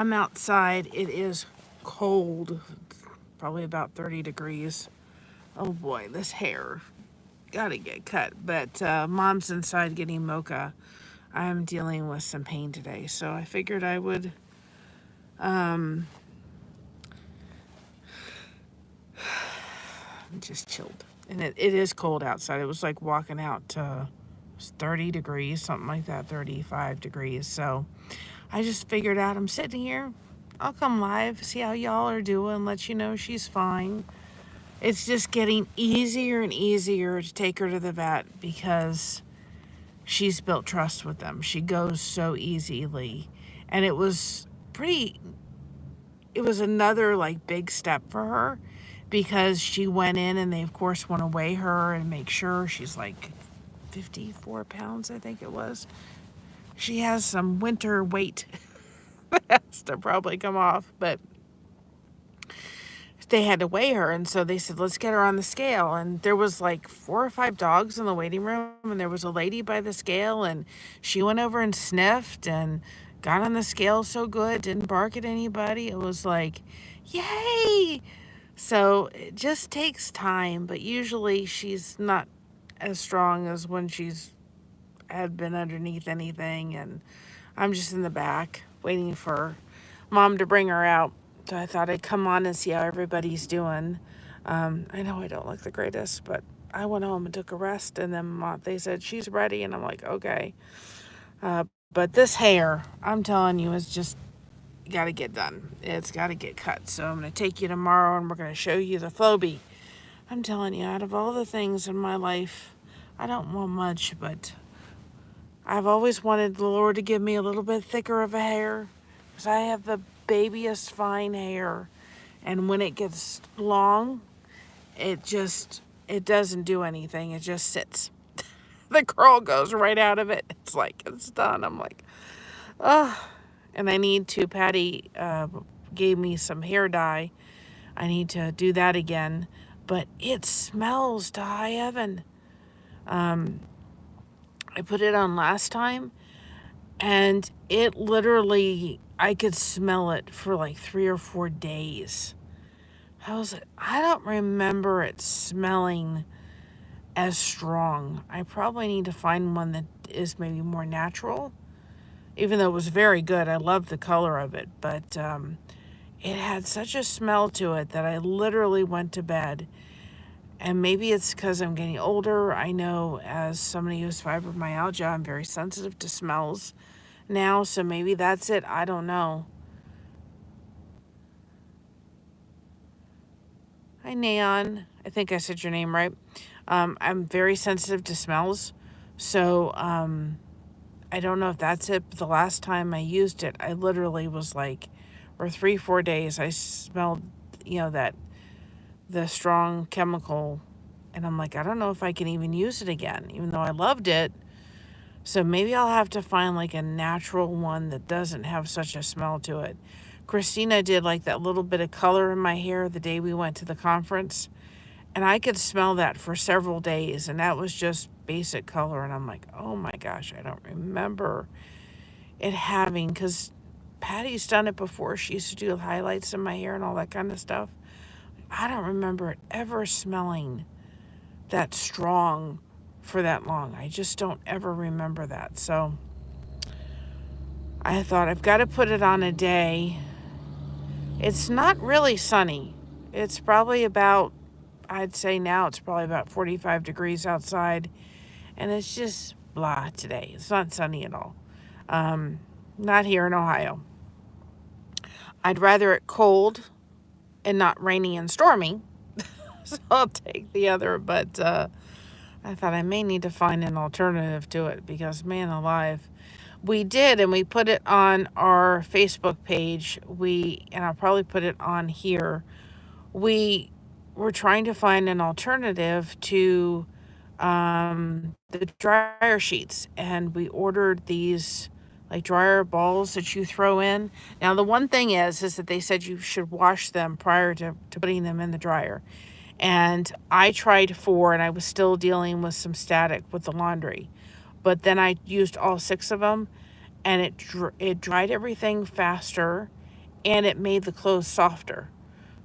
I'm outside. It is cold, probably about 30 degrees. Oh boy, this hair gotta get cut. But mom's inside getting Mocha. I'm dealing with some pain today, so I figured I would just chilled. And it is cold outside. It was like walking out to 30 degrees, something like that, 35 degrees. So I just figured out I'm sitting here. I'll come live, see how y'all are doing, let you know she's fine. It's just getting easier and easier to take her to the vet because she's built trust with them. She goes so easily. And it was another like big step for her because she went in and they of course want to weigh her and make sure she's like 54 pounds, I think it was. She has some winter weight that has to probably come off, but they had to weigh her, and so they said let's get her on the scale. And there was like 4 or 5 dogs in the waiting room, and there was a lady by the scale, and she went over and sniffed and got on the scale so good, didn't bark at anybody. It was like yay. So it just takes time, but usually she's not as strong as when she's had been underneath anything. And I'm just in the back waiting for mom to bring her out. So I thought I'd come on and see how everybody's doing. I know I don't look the greatest, but I went home and took a rest, and then they said she's ready, and I'm like, okay. But this hair, I'm telling you, is just got to get done. It's got to get cut. So I'm going to take you tomorrow, and we're going to show you the Flowbee. I'm telling you, out of all the things in my life, I don't want much, but I've always wanted the Lord to give me a little bit thicker of a hair because I have the babyest fine hair. And when it gets long, it doesn't do anything. It just sits. The curl goes right out of it. It's like, it's done. I'm like, ugh. And I need to, Patty gave me some hair dye. I need to do that again. But it smells to high heaven. I put it on last time, and it literally, I could smell it for like 3 or 4 days. I don't remember it smelling as strong. I probably need to find one that is maybe more natural. Even though it was very good, I loved the color of it, but it had such a smell to it that I literally went to bed. And maybe it's because I'm getting older. I know as somebody who has fibromyalgia, I'm very sensitive to smells now, so maybe that's it. I don't know. Hi, Neon. I think I said your name right. I'm very sensitive to smells, so I don't know if that's it. But the last time I used it, I literally was like, for 3, 4 days, I smelled, that the strong chemical, and I'm like, I don't know if I can even use it again, even though I loved it. So maybe I'll have to find like a natural one that doesn't have such a smell to it. Christina did like that little bit of color in my hair the day we went to the conference, and I could smell that for several days, and that was just basic color. And I'm like, oh my gosh, I don't remember it having, because Patty's done it before. She used to do highlights in my hair and all that kind of stuff. I don't remember it ever smelling that strong for that long. I just don't ever remember that. So I thought I've got to put it on a day. It's not really sunny. It's probably about, I'd say now it's probably about 45 degrees outside. And it's just blah today. It's not sunny at all. Not here in Ohio. I'd rather it cold and not rainy and stormy. So I'll take the other. But I thought I may need to find an alternative to it because, man alive, we did, and we put it on our Facebook page. And I'll probably put it on here. We were trying to find an alternative to the dryer sheets, and we ordered these like dryer balls that you throw in. Now the one thing is that they said you should wash them prior to putting them in the dryer. And I tried 4, and I was still dealing with some static with the laundry. But then I used all 6 of them, and it dried everything faster, and it made the clothes softer.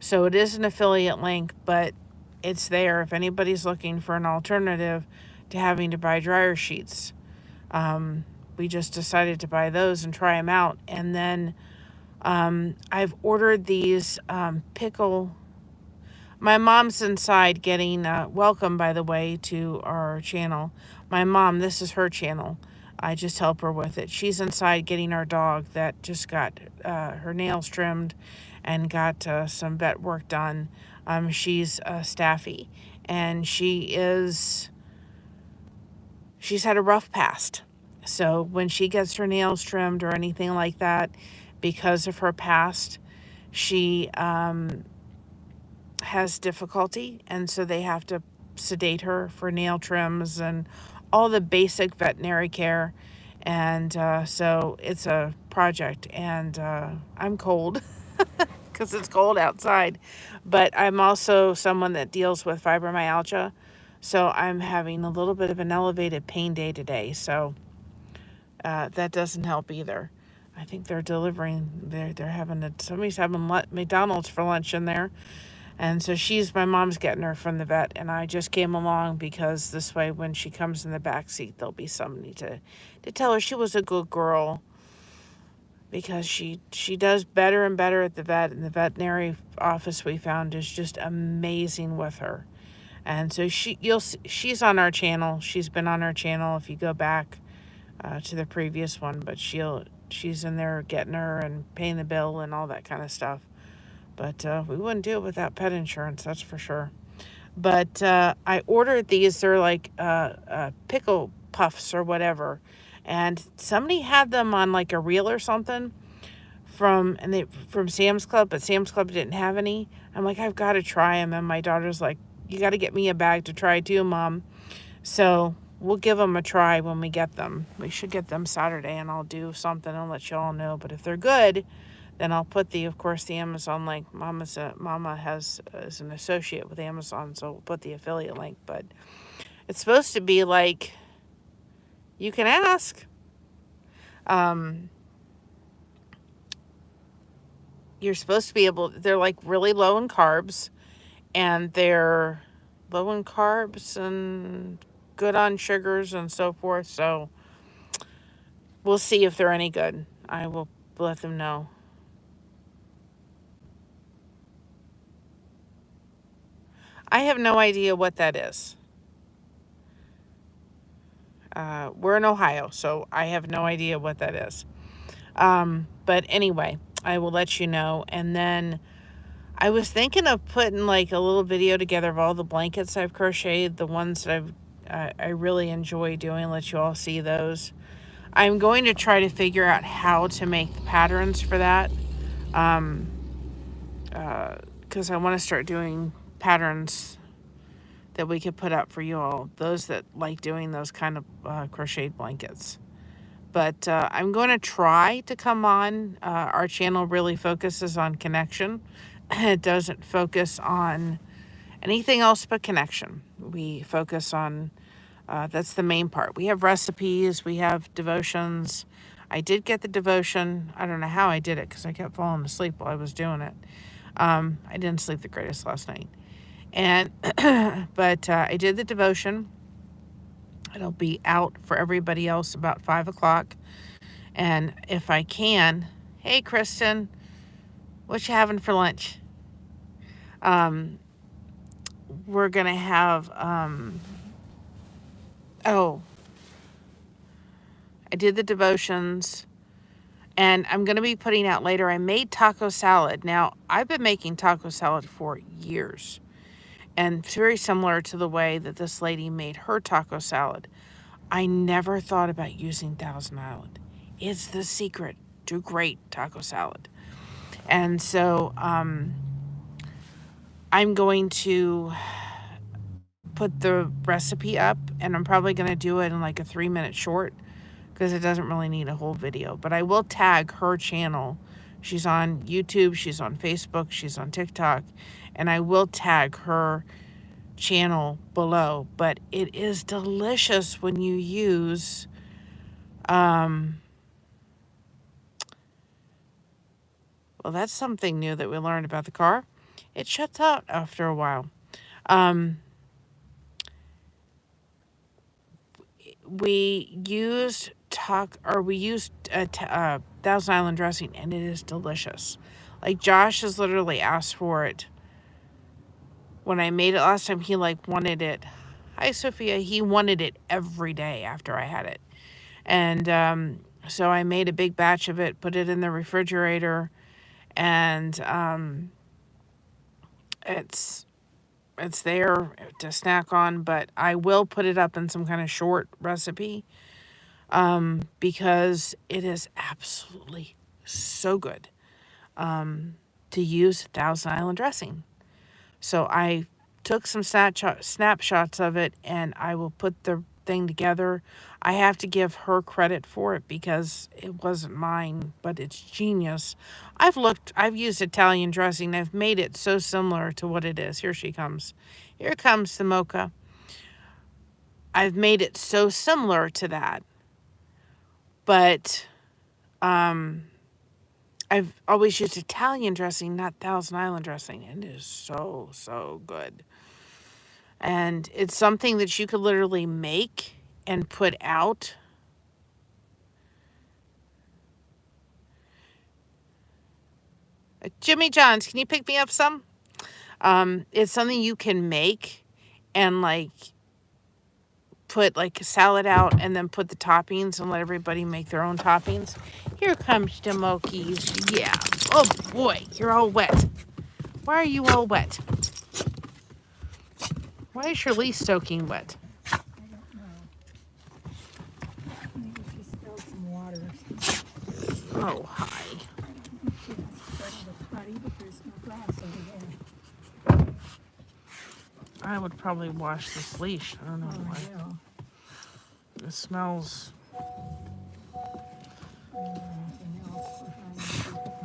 So it is an affiliate link, but it's there if anybody's looking for an alternative to having to buy dryer sheets. We just decided to buy those and try them out. And then I've ordered these pickle. My mom's inside getting welcome, by the way, to our channel. My mom, this is her channel. I just help her with it. She's inside getting our dog that just got her nails trimmed and got some vet work done. She's Staffy, and she's had a rough past. So when she gets her nails trimmed or anything like that, because of her past, she has difficulty, and so they have to sedate her for nail trims and all the basic veterinary care. And so it's a project, and I'm cold because it's cold outside. But I'm also someone that deals with fibromyalgia, so I'm having a little bit of an elevated pain day today. So that doesn't help either. I think they're delivering. They're having somebody's having McDonald's for lunch in there, and so my mom's getting her from the vet, and I just came along because this way, when she comes in the back seat, there'll be somebody to tell her she was a good girl, because she does better and better at the vet, and the veterinary office we found is just amazing with her. And so she's on our channel. She's been on our channel if you go back to the previous one, but she's in there getting her and paying the bill and all that kind of stuff. But we wouldn't do it without pet insurance, that's for sure. But I ordered these. They're like pickle puffs or whatever. And somebody had them on like a reel or something from Sam's Club, but Sam's Club didn't have any. I'm like, I've got to try them. And my daughter's like, you got to get me a bag to try too, Mom. So we'll give them a try when we get them. We should get them Saturday, and I'll do something and let you all know. But if they're good, then I'll put the Amazon link. Mama is an associate with Amazon, so we'll put the affiliate link. But it's supposed to be like, you can ask. You're supposed to be able. They're like really low in carbs, and they're low in carbs and good on sugars and so forth. So we'll see if they're any good. I will let them know. I have no idea what that is. We're in Ohio, so I have no idea what that is. But anyway, I will let you know. And then I was thinking of putting like a little video together of all the blankets I've crocheted, the ones that I really enjoy doing. Let you all see those. I'm going to try to figure out how to make the patterns for that, because I want to start doing patterns that we could put up for you all, those that like doing those kind of crocheted blankets. But I'm going to try to come on. Our channel really focuses on connection. It doesn't focus on anything else but connection. We focus on, that's the main part. We have recipes, we have devotions. I did get the devotion. I don't know how I did it because I kept falling asleep while I was doing it. I didn't sleep the greatest last night. And but I did the devotion. It'll be out for everybody else about 5 o'clock. And if I can, hey Kristen, what you having for lunch? We're gonna have I did the devotions, and I'm gonna be putting out later. I made taco salad. Now I've been making taco salad for years, and it's very similar to the way that this lady made her taco salad. I never thought about using Thousand Island. It's the secret to great taco salad. And so I'm going to put the recipe up, and I'm probably going to do it in like a 3-minute short because it doesn't really need a whole video. But I will tag her channel. She's on YouTube, she's on Facebook, she's on TikTok, and I will tag her channel below. But it is delicious when you use Well, that's something new that we learned about the car. It shuts out after a while. Um, we used Thousand Island dressing, and it is delicious. Like, Josh has literally asked for it. When I made it last time, he wanted it. Hi, Sophia. He wanted it every day after I had it. And so I made a big batch of it, put it in the refrigerator, and it's there to snack on, but I will put it up in some kind of short recipe because it is absolutely so good to use Thousand Island dressing. So I took some snapshots of it, and I will put the thing together. I have to give her credit for it because it wasn't mine, but it's genius. I've used Italian dressing. I've made it so similar to what it is. Here she comes. Here comes the Mocha. I've made it so similar to that, but I've always used Italian dressing, not Thousand Island dressing. It is so, so good. And it's something that you could literally make and put out. Jimmy Johns, can you pick me up some? It's something you can make and put a salad out and then put the toppings and let everybody make their own toppings. Here comes the Mokies. Yeah. Oh boy, you're all wet. Why are you all wet? Why is your leaf soaking wet? I don't know. Maybe she spilled some water. Oh, hi. She started a potty, but there's no grass over there. I would probably wash this leash. I don't know why. Yeah. It smells.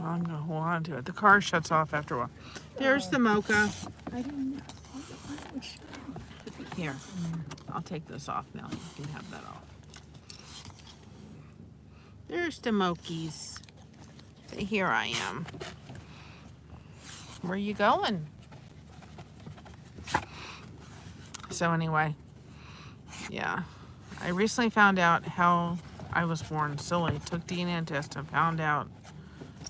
I'm going to hold on to it. The car shuts off after a while. There's the Mocha. I didn't know. Here, I'll take this off now. You can have that off. There's the Mokies. Say, here I am. Where you going? So anyway, yeah. I recently found out how I was born. Silly. Took DNA test and found out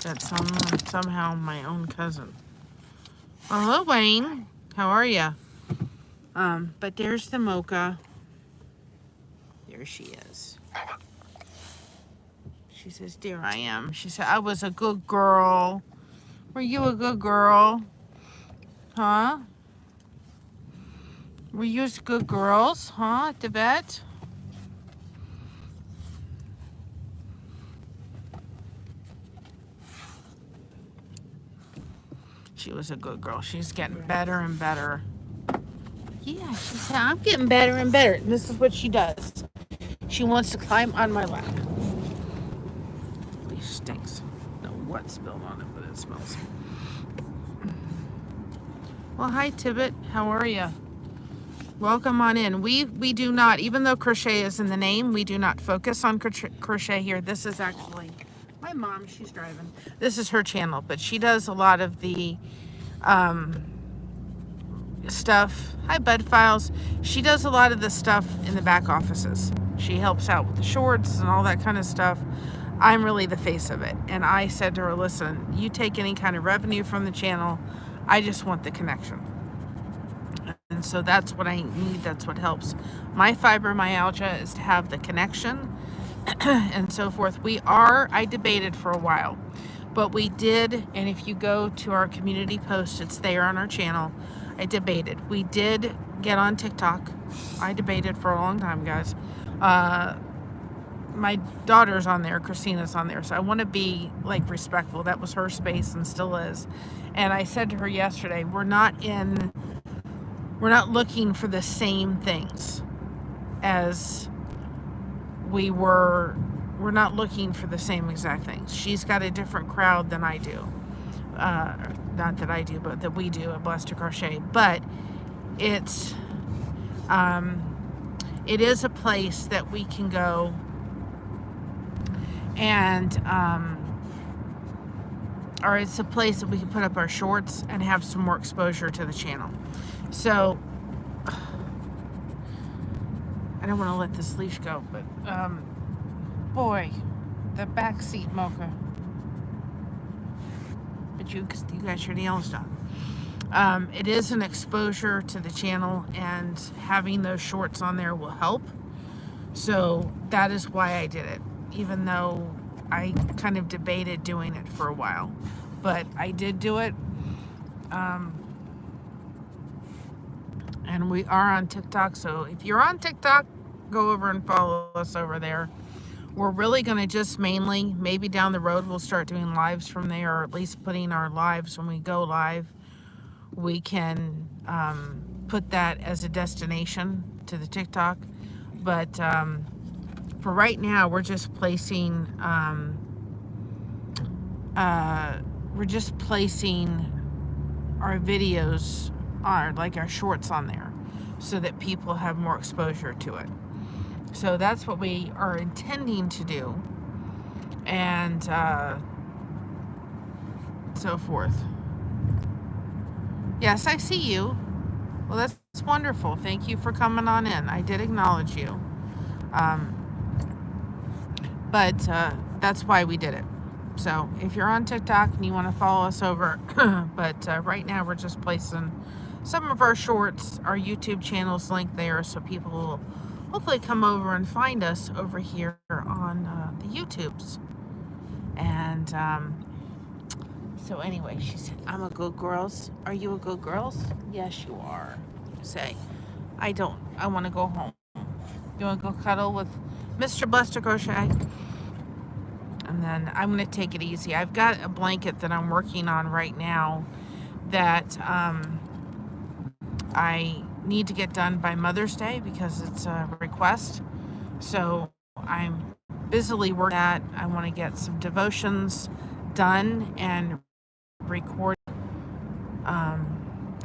that somehow my own cousin. Well, hello, Wayne. How are you? But there's the Mocha. There she is. She says, "Dear, I am." She said, "I was a good girl." Were you a good girl? Huh? Were you good girls? Huh? At the vet? She was a good girl. She's getting better and better. Yeah, she said, "I'm getting better and better." And this is what she does. She wants to climb on my lap. It stinks. I don't know what spilled on it, but it smells. Well, hi, Tibbet. How are you? Welcome on in. We do not, even though crochet is in the name, we do not focus on crochet here. This is actually my mom. She's driving. This is her channel, but she does a lot of the stuff. Hi, Bud Files. She does a lot of the stuff in the back offices. She helps out with the shorts and all that kind of stuff. I'm really the face of it. And I said to her, listen, you take any kind of revenue from the channel. I just want the connection. And so that's what I need. That's what helps. My fibromyalgia is to have the connection and so forth. I debated for a while, but we did. And if you go to our community post, it's there on our channel. I debated. We did get on TikTok. I debated for a long time, guys. My daughter's on there. Christina's on there. So I want to be respectful. That was her space and still is. And I said to her yesterday, we're not looking for the same things as we were. We're not looking for the same exact things. She's got a different crowd than I do. Not that I do, but that we do at Blessed to Crochet. But it is a place that we can go and or it's a place that we can put up our shorts and have some more exposure to the channel. So I don't want to let this leash go, but boy, the back seat, Mocha. But you got your nails done. It is an exposure to the channel, and having those shorts on there will help. So that is why I did it, even though I kind of debated doing it for a while. But I did do it. And we are on TikTok, so if you're on TikTok, go over and follow us over there. We're really going to just mainly, maybe down the road, we'll start doing lives from there, or at least putting our lives when we go live. We can put that as a destination to the TikTok. But for right now, we're just placing our videos, like our shorts on there, so that people have more exposure to it. So that's what we are intending to do, and so forth. Yes, I see you. Well, that's wonderful. Thank you for coming on in. I did acknowledge you. But that's why we did it. So if you're on TikTok and you want to follow us over, but right now we're just placing some of our shorts, our YouTube channel's linked there, so people will hopefully come over and find us over here on the YouTubes. And so anyway, she said, I'm a good girl. Are you a good girl? Yes, you are. Say, I want to go home. You want to go cuddle with Mr. Buster Crochet? And then I'm going to take it easy. I've got a blanket that I'm working on right now that I need to get done by Mother's Day because it's a request. So I'm busily working that. I want to get some devotions done and record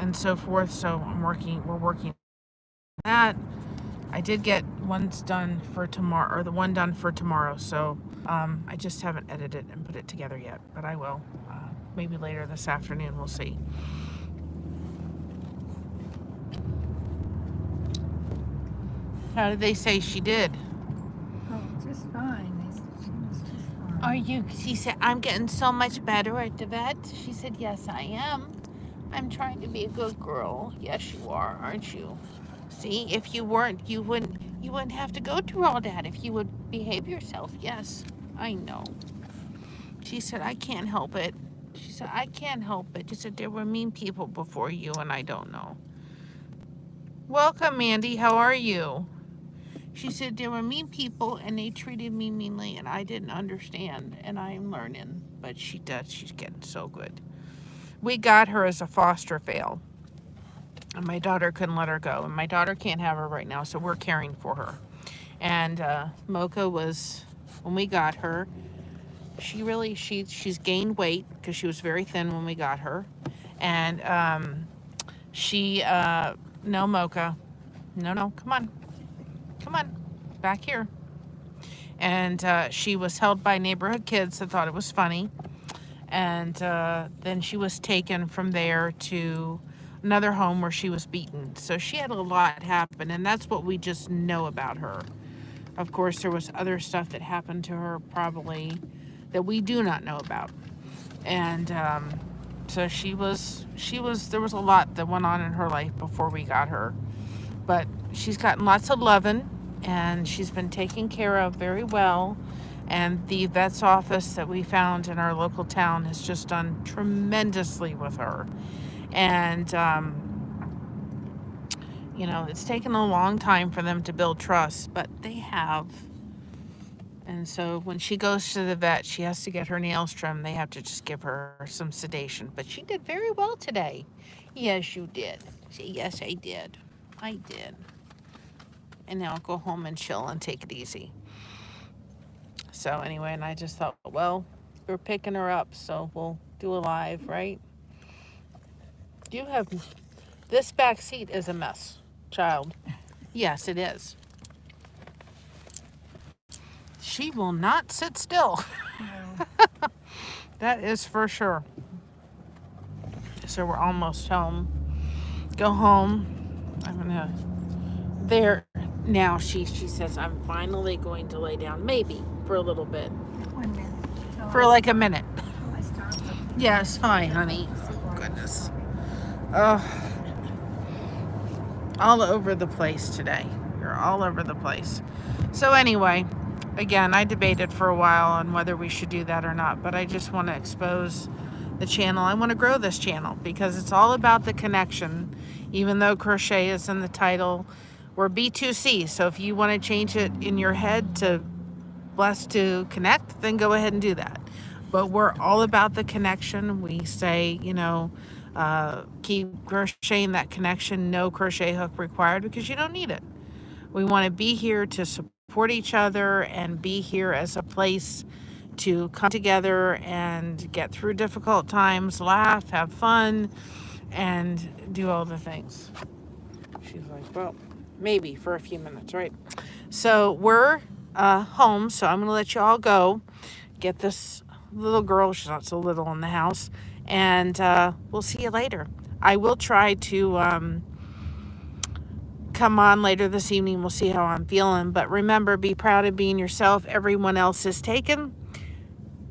and so forth. So we're working on that. I did get one's done for tomorrow, or the one done for tomorrow. So I just haven't edited and put it together yet, but I will. Maybe later this afternoon, we'll see. How did they say she did? Oh, just fine. They said she was just fine. She said, I'm getting so much better at the vet. She said, yes, I am. I'm trying to be a good girl. Yes, you are, aren't you? See, if you weren't, you wouldn't have to go through all that if you would behave yourself. Yes, I know. She said, I can't help it. She said, I can't help it. She said, there were mean people before you, and I don't know. Welcome, Mandy. How are you? She said, there were mean people, and they treated me meanly, and I didn't understand, and I'm learning. But she does. She's getting so good. We got her as a foster fail, and my daughter couldn't let her go, and my daughter can't have her right now, so we're caring for her. And Mocha was, when we got her, she's gained weight because she was very thin when we got her. And no, Mocha. No, come on, back here. And she was held by neighborhood kids that thought it was funny. And then she was taken from there to another home where she was beaten. So she had a lot happen, and that's what we just know about her. Of course, there was other stuff that happened to her probably that we do not know about. And so there was a lot that went on in her life before we got her. But she's gotten lots of loving, and she's been taken care of very well. And the vet's office that we found in our local town has just done tremendously with her. And, it's taken a long time for them to build trust, but they have. And so when she goes to the vet, she has to get her nails trimmed. They have to just give her some sedation. But she did very well today. Yes, you did. Say, yes, I did. I did. And now I'll go home and chill and take it easy. So anyway, and I just thought, well, we're picking her up, so we'll do a live, right? This back seat is a mess, child. Yes, it is. She will not sit still. No. That is for sure. So we're almost home. Go home. I'm gonna there now. She says I'm finally going to lay down, maybe for a little bit, 1 minute. Till for I, like a minute. till I start something. Yes, hi, honey. Oh, goodness. Oh, all over the place today. You're all over the place. So anyway, again, I debated for a while on whether we should do that or not, but I just want to expose the channel. I want to grow this channel because it's all about the connection. Even though crochet is in the title, we're B2C. So if you want to change it in your head to blessed to connect, then go ahead and do that. But we're all about the connection. We say, keep crocheting that connection, no crochet hook required, because you don't need it. We want to be here to support each other and be here as a place to come together and get through difficult times, laugh, have fun, and do all the things. She's like, well, maybe for a few minutes, right? So we're home, so I'm going to let you all go. Get this little girl, she's not so little, in the house, and we'll see you later. I will try to come on later this evening. We'll see how I'm feeling. But remember, be proud of being yourself. Everyone else is taken.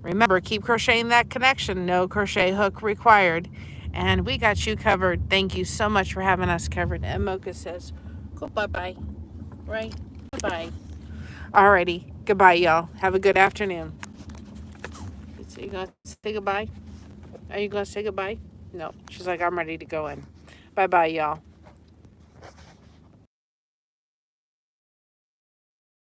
Remember, keep crocheting that connection. No crochet hook required. And we got you covered. Thank you so much for having us covered. And Mocha says, go bye-bye. Right? Bye-bye. Alrighty. Goodbye, y'all. Have a good afternoon. So you going to say goodbye? Are you going to say goodbye? No. She's like, I'm ready to go in. Bye-bye, y'all.